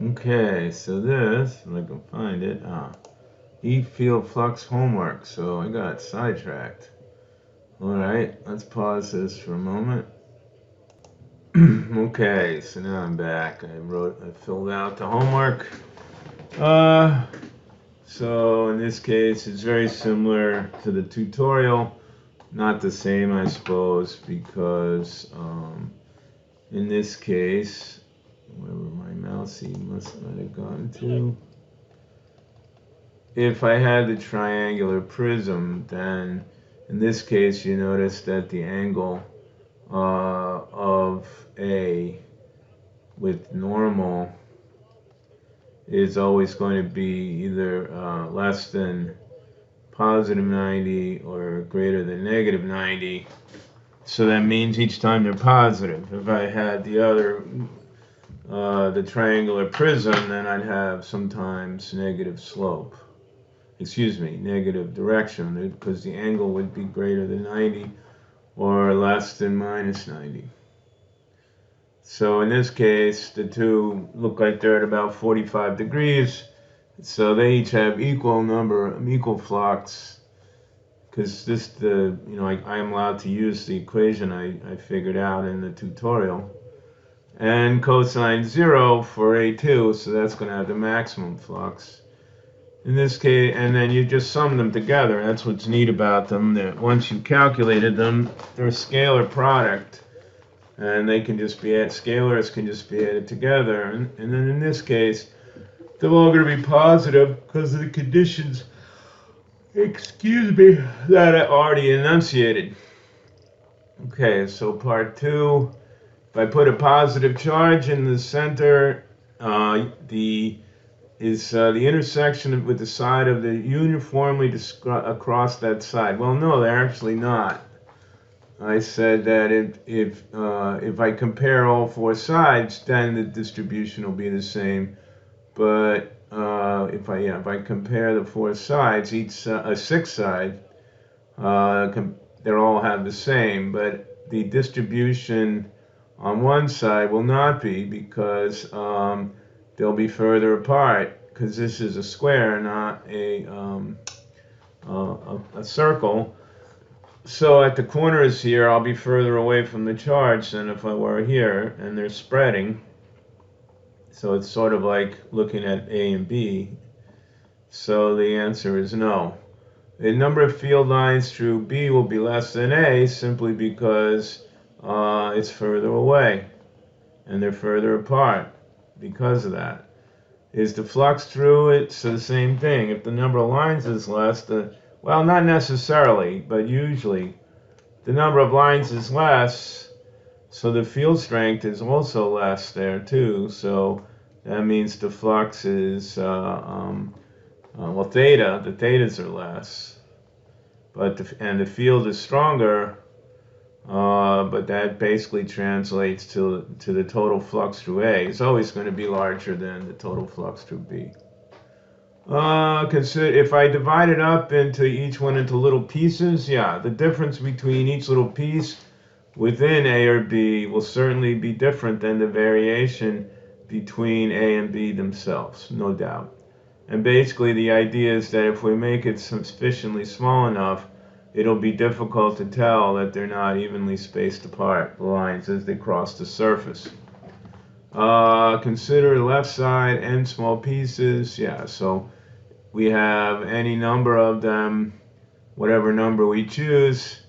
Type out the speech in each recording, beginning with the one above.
Okay, so this, if I can find it, E-field flux homework. So I got sidetracked. All right, let's pause this for a moment. Okay, so now I'm back. I filled out the homework. Uh, so in this case, it's very similar to the tutorial. Not the same, I suppose, because in this case, wherever my mousey must not have gone to. If I had the triangular prism, then in this case you notice that the angle of A with normal is always going to be either less than positive 90 or greater than negative 90. So that means each time they're positive. If I had the other, the triangular prism, then I'd have sometimes negative slope. Excuse me, negative direction, because the angle would be greater than 90 or less than minus 90. So in this case, the two look like they're at about 45 degrees. So they each have equal flux, because I am allowed to use the equation I figured out in the tutorial. And cosine 0 for A2, so that's going to have the maximum flux. In this case, and then you just sum them together. That's what's neat about them, that once you calculated them, they're a scalar product. And they can just be scalars can just be added together. And then in this case, they're all going to be positive because of the conditions, excuse me, that I already enunciated. Okay, so part two, if I put a positive charge in the center, the intersection with the side of the uniformly across that side. Well, no, they're actually not. I said that if I compare all four sides, then the distribution will be the same. But if I compare the four sides, each a sixth side, they all have the same. But the distribution on one side will not be, because they'll be further apart, because this is a square, not a circle. So at the corners here, I'll be further away from the charge than if I were here, and they're spreading. So it's sort of like looking at A and B. So the answer is no. The number of field lines through B will be less than A, simply because it's further away, and they're further apart because of that. Is the flux through it? So the same thing. If the number of lines is less, well, not necessarily, but usually the number of lines is less, so the field strength is also less there too. So that means the flux is, well, theta, the thetas are less, but the field is stronger, but that basically translates to the total flux through A. It's always going to be larger than the total flux through B. Consider if I divide it up into each one into little pieces, yeah, the difference between each little piece within A or B will certainly be different than the variation between A and B themselves, no doubt. And basically the idea is that if we make it sufficiently small enough, it'll be difficult to tell that they're not evenly spaced apart, the lines, as they cross the surface. Consider the left side n small pieces. Yeah, so we have any number of them, whatever number we choose.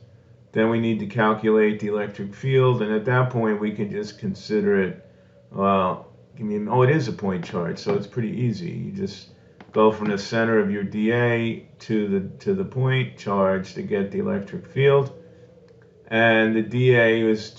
Then we need to calculate the electric field, and at that point we can just consider it, well, it is a point charge, so it's pretty easy. You just go from the center of your dA to the point charge to get the electric field. And the dA is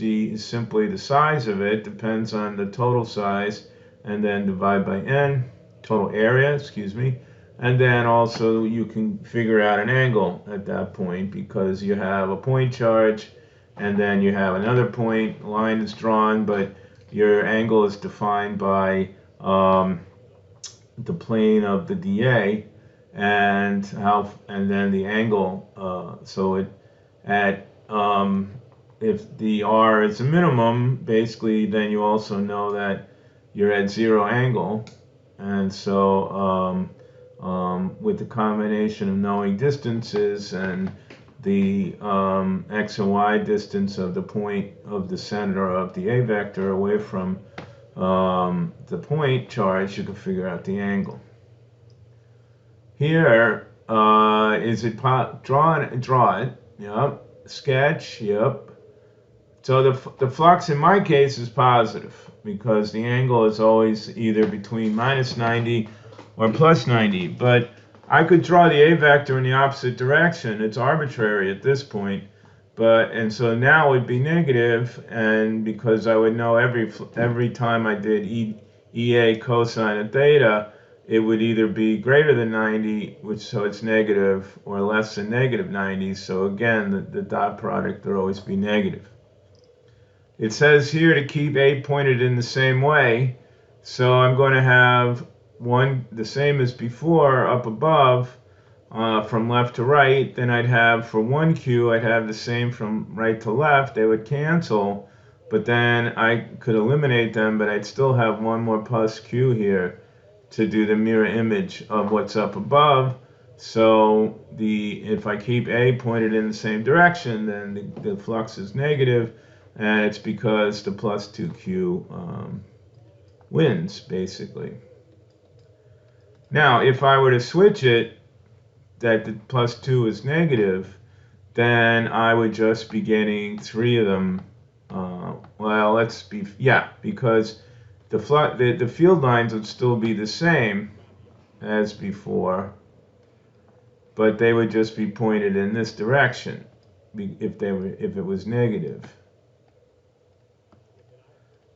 simply the size of it, depends on the total size, and then divide by n, total area, excuse me. And then also you can figure out an angle at that point, because you have a point charge and then you have another point, line is drawn, but your angle is defined by the plane of the dA, and then the angle, so it at if the r is a minimum, basically then you also know that you're at zero angle. And so with the combination of knowing distances and the x and y distance of the point of the center of the A vector away from the point charge, you can figure out the angle. Here, is it draw it, yep. Sketch, yep. So the flux in my case is positive because the angle is always either between minus 90 or plus 90. But I could draw the A vector in the opposite direction. It's arbitrary at this point. And so now it would be negative, and because I would know every time I did EA cosine of theta, it would either be greater than 90, so it's negative, or less than negative 90. So again, the dot product would always be negative. It says here to keep A pointed in the same way, so I'm going to have one the same as before up above from left to right. Then I'd have for 1Q, I'd have the same from right to left. They would cancel, but then I could eliminate them, but I'd still have one more plus Q here to do the mirror image of what's up above. So if I keep A pointed in the same direction, then the flux is negative, and it's because the plus 2Q wins, basically. Now, if I were to switch it, that the plus 2 is negative, then I would just be getting 3 of them. Because the field lines would still be the same as before, but they would just be pointed in this direction if it was negative.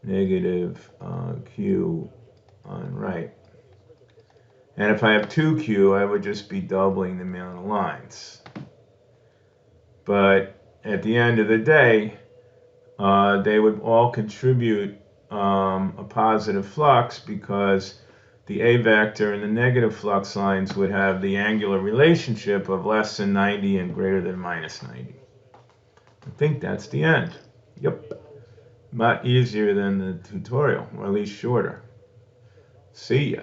Negative Q on right. And if I have 2Q, I would just be doubling the amount of lines. But at the end of the day, they would all contribute a positive flux because the A vector and the negative flux lines would have the angular relationship of less than 90 and greater than minus 90. I think that's the end. Yep. Not easier than the tutorial, or at least shorter. See ya.